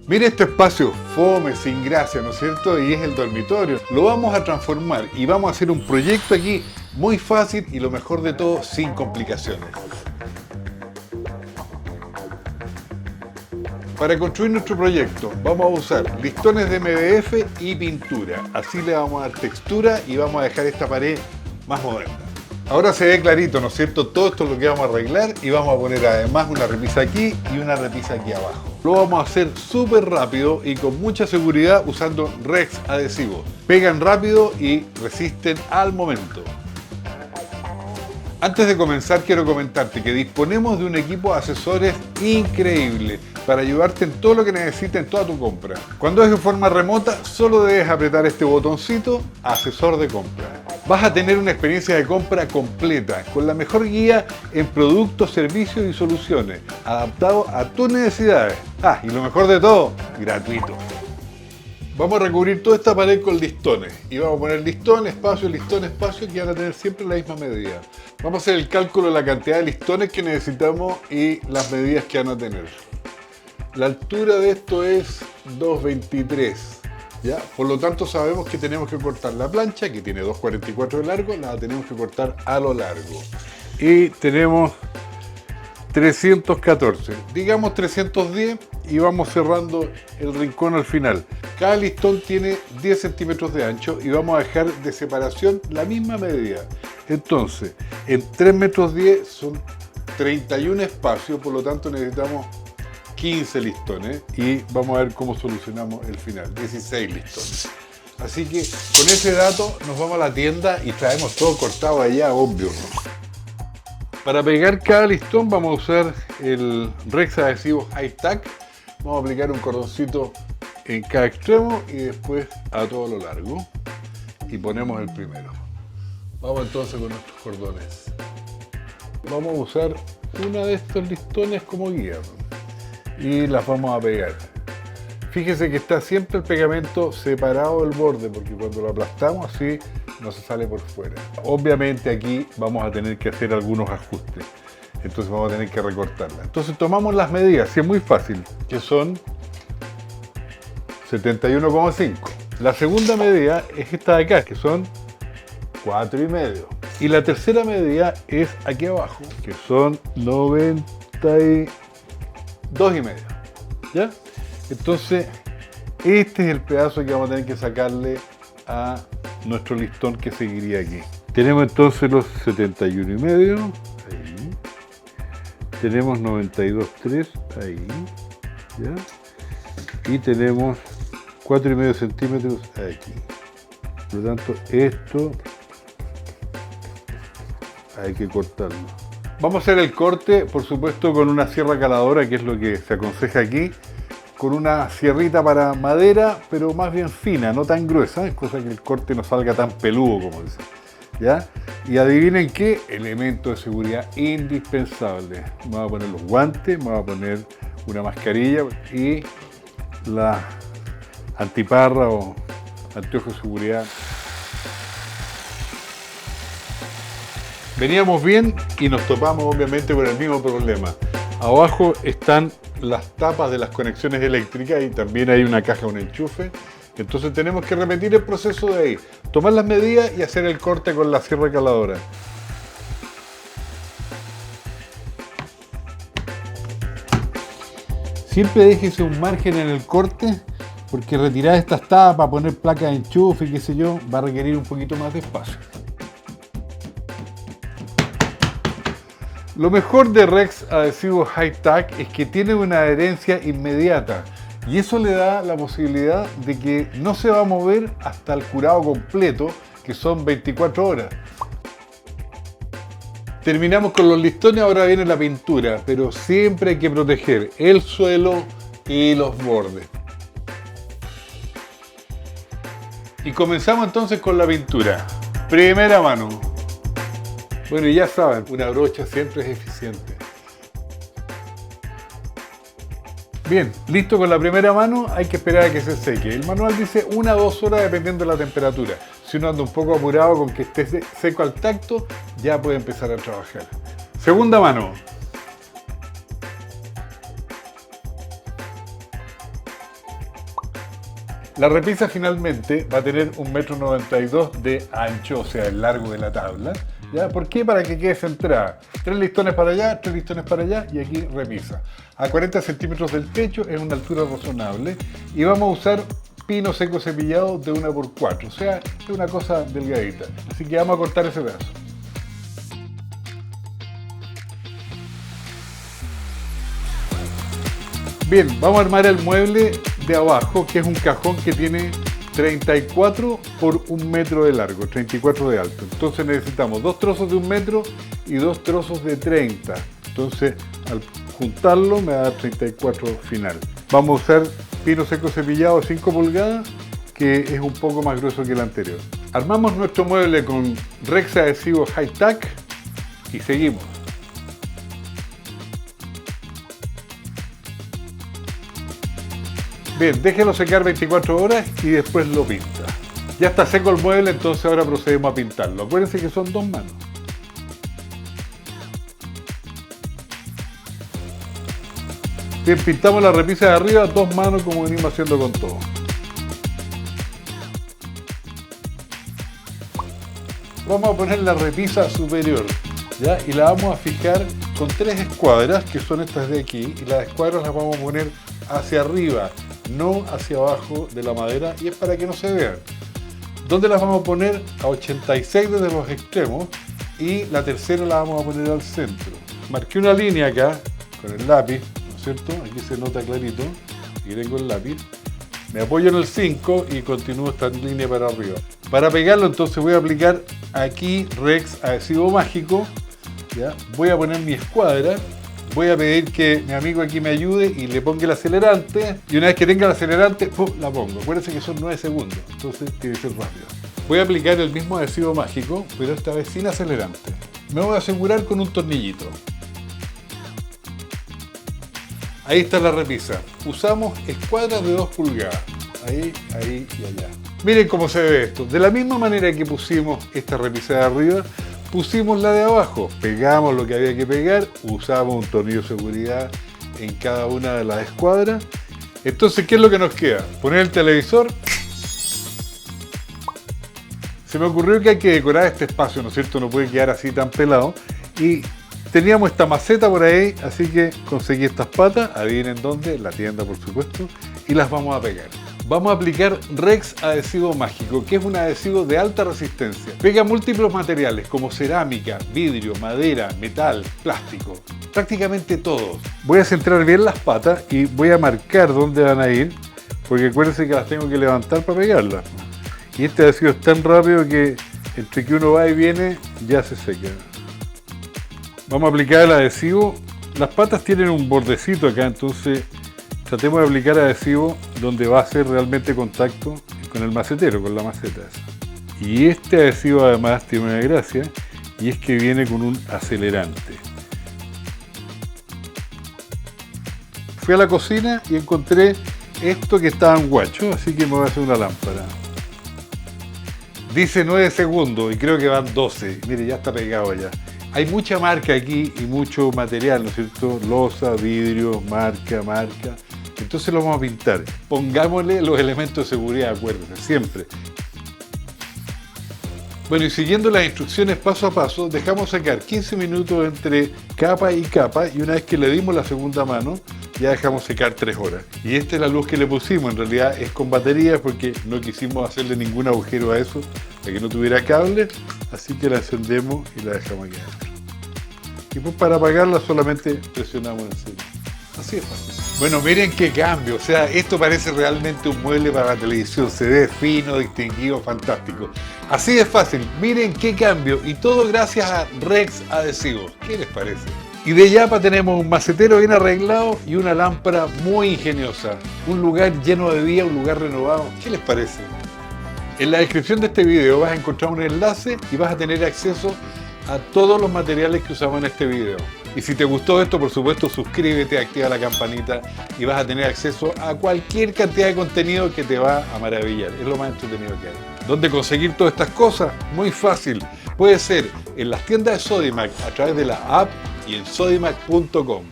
Mire este espacio fome, sin gracia, ¿no es cierto? Y es el dormitorio. Lo vamos a transformar y vamos a hacer un proyecto aquí muy fácil y lo mejor de todo, sin complicaciones. Para construir nuestro proyecto vamos a usar listones de MDF y pintura. Así le vamos a dar textura y vamos a dejar esta pared más moderna. Ahora se ve clarito, ¿no es cierto? Todo esto es lo que vamos a arreglar y vamos a poner además una repisa aquí y una repisa aquí abajo. Lo vamos a hacer súper rápido y con mucha seguridad usando Rex adhesivos. Pegan rápido y resisten al momento. Antes de comenzar quiero comentarte que disponemos de un equipo de asesores increíble para ayudarte en todo lo que necesites en toda tu compra. Cuando es de forma remota, solo debes apretar este botoncito, asesor de compra. Vas a tener una experiencia de compra completa, con la mejor guía en productos, servicios y soluciones, adaptado a tus necesidades. Y lo mejor de todo, gratuito. Vamos a recubrir toda esta pared con listones y vamos a poner listón, espacio, que van a tener siempre la misma medida. Vamos a hacer el cálculo de la cantidad de listones que necesitamos y las medidas que van a tener. La altura de esto es 2,23, ¿ya? Por lo tanto sabemos que tenemos que cortar la plancha, que tiene 2,44 de largo, la tenemos que cortar a lo largo. Y tenemos 314, digamos 310 y vamos cerrando el rincón al final. Cada listón tiene 10 centímetros de ancho y vamos a dejar de separación la misma medida. Entonces, en 3,10 metros son 31 espacios, por lo tanto necesitamos 15 listones y vamos a ver cómo solucionamos el final, 16 listones. Así que con ese dato nos vamos a la tienda y traemos todo cortado allá, obvio, ¿no? Para pegar cada listón vamos a usar el Rex adhesivo High Tack. Vamos a aplicar un cordoncito en cada extremo y después a todo lo largo. Y ponemos el primero. Vamos entonces con nuestros cordones. Vamos a usar una de estos listones como guía y las vamos a pegar. Fíjese que está siempre el pegamento separado del borde porque cuando lo aplastamos así no se sale por fuera. Obviamente aquí vamos a tener que hacer algunos ajustes, entonces vamos a tener que recortarla. Entonces tomamos las medidas, y es muy fácil, que son 71,5. La segunda medida es esta de acá, que son 4,5. Y la tercera medida es aquí abajo, que son 92,5. ¿Ya? Entonces, este es el pedazo que vamos a tener que sacarle a nuestro listón que seguiría aquí. Tenemos entonces los 71,5, ahí. Tenemos 92,3, ahí. ¿Ya? Y tenemos 4,5 centímetros aquí. Por lo tanto, esto hay que cortarlo. Vamos a hacer el corte, por supuesto, con una sierra caladora, que es lo que se aconseja aquí. Con una sierrita para madera, pero más bien fina, no tan gruesa, es cosa que el corte no salga tan peludo como dicen, ¿ya? Y adivinen qué elemento de seguridad indispensable. Vamos a poner los guantes, vamos a poner una mascarilla y la antiparra o anteojos de seguridad. Veníamos bien y nos topamos obviamente con el mismo problema. Abajo están las tapas de las conexiones eléctricas y también hay una caja, un enchufe. Entonces tenemos que repetir el proceso de ahí, tomar las medidas y hacer el corte con la sierra caladora. Siempre déjese un margen en el corte porque retirar estas tapas, poner placas de enchufe y qué sé yo, va a requerir un poquito más de espacio. Lo mejor de Rex adhesivo High Tack es que tiene una adherencia inmediata y eso le da la posibilidad de que no se va a mover hasta el curado completo, que son 24 horas. Terminamos con los listones, ahora viene la pintura, pero siempre hay que proteger el suelo y los bordes. Y comenzamos entonces con la pintura. Primera mano. Bueno, y ya saben, una brocha siempre es eficiente. Bien, listo con la primera mano, hay que esperar a que se seque. El manual dice 1 a 2 horas dependiendo de la temperatura. Si uno anda un poco apurado con que esté seco al tacto, ya puede empezar a trabajar. Segunda mano. La repisa finalmente va a tener 1,92 m de ancho, o sea, el largo de la tabla. ¿Ya? ¿Por qué? Para que quede centrada. 3 listones para allá, 3 listones para allá y aquí repisa. A 40 centímetros del techo es una altura razonable y vamos a usar pino seco cepillado de 1x4, o sea, es una cosa delgadita. Así que vamos a cortar ese pedazo. Bien, vamos a armar el mueble de abajo, que es un cajón que tiene 34 por 1 metro de largo, 34 de alto. Entonces necesitamos 2 trozos de 1 metro y 2 trozos de 30. Entonces, al juntarlo me va a dar 34 final. Vamos a usar pino seco cepillado de 5 pulgadas, que es un poco más grueso que el anterior. Armamos nuestro mueble con Rex adhesivo High Tack y seguimos. Bien, déjelo secar 24 horas y después lo pinta. Ya está seco el mueble, entonces ahora procedemos a pintarlo. Acuérdense que son 2 manos. Bien, pintamos la repisa de arriba, 2 manos como venimos haciendo con todo. Vamos a poner la repisa superior, ¿ya? Y la vamos a fijar con 3 escuadras, que son estas de aquí, y las escuadras las vamos a poner hacia arriba, no hacia abajo de la madera, y es para que no se vean. ¿Dónde las vamos a poner? A 86 desde los extremos, y la tercera la vamos a poner al centro. Marqué una línea acá con el lápiz, ¿no es cierto? Aquí se nota clarito, aquí tengo el lápiz. Me apoyo en el 5 y continúo esta línea para arriba. Para pegarlo entonces voy a aplicar aquí Rex adhesivo mágico, ¿ya? Voy a poner mi escuadra. Voy a pedir que mi amigo aquí me ayude y le ponga el acelerante. Y una vez que tenga el acelerante, ¡pum!, la pongo. Acuérdense que son 9 segundos, entonces tiene que ser rápido. Voy a aplicar el mismo adhesivo mágico, pero esta vez sin acelerante. Me voy a asegurar con un tornillito. Ahí está la repisa. Usamos escuadras de 2 pulgadas. Ahí, ahí y allá. Miren cómo se ve esto. De la misma manera que pusimos esta repisa de arriba, pusimos la de abajo, pegamos lo que había que pegar, usamos un tornillo de seguridad en cada una de las escuadras. Entonces, ¿qué es lo que nos queda? Poner el televisor. Se me ocurrió que hay que decorar este espacio, ¿no es cierto? No puede quedar así tan pelado. Y teníamos esta maceta por ahí, así que conseguí estas patas, adivinen dónde, en la tienda por supuesto, y las vamos a pegar. Vamos a aplicar Rex adhesivo mágico, que es un adhesivo de alta resistencia. Pega múltiples materiales como cerámica, vidrio, madera, metal, plástico, prácticamente todos. Voy a centrar bien las patas y voy a marcar dónde van a ir, porque acuérdense que las tengo que levantar para pegarlas. Y este adhesivo es tan rápido que entre que uno va y viene ya se seca. Vamos a aplicar el adhesivo. Las patas tienen un bordecito acá, entonces tratemos de aplicar adhesivo donde va a hacer realmente contacto con el macetero, con la maceta esa. Y este adhesivo además tiene una gracia, y es que viene con un acelerante. Fui a la cocina y encontré esto que estaba en guacho, así que me voy a hacer una lámpara. Dice 9 segundos y creo que van 12. Mire, ya está pegado ya. Hay mucha marca aquí y mucho material, ¿no es cierto? Loza, vidrio, marca. Entonces lo vamos a pintar. Pongámosle los elementos de seguridad, acuérdense, siempre. Bueno, y siguiendo las instrucciones paso a paso, dejamos secar 15 minutos entre capa y capa, y una vez que le dimos la segunda mano, ya dejamos secar 3 horas. Y esta es la luz que le pusimos, en realidad es con batería porque no quisimos hacerle ningún agujero a eso, para que no tuviera cable, así que la encendemos y la dejamos aquí adentro. Y pues para apagarla solamente presionamos encima. Así es fácil. Bueno, miren qué cambio, o sea, esto parece realmente un mueble para la televisión, se ve fino, distinguido, fantástico. Así es fácil, miren qué cambio, y todo gracias a Rex Adhesivos. ¿Qué les parece? Y de Yapa tenemos un macetero bien arreglado y una lámpara muy ingeniosa. Un lugar lleno de vida, un lugar renovado. ¿Qué les parece? En la descripción de este video vas a encontrar un enlace y vas a tener acceso a todos los materiales que usamos en este video. Y si te gustó esto, por supuesto, suscríbete, activa la campanita y vas a tener acceso a cualquier cantidad de contenido que te va a maravillar. Es lo más entretenido que hay. ¿Dónde conseguir todas estas cosas? Muy fácil. Puede ser en las tiendas de Sodimac a través de la app y en sodimac.com.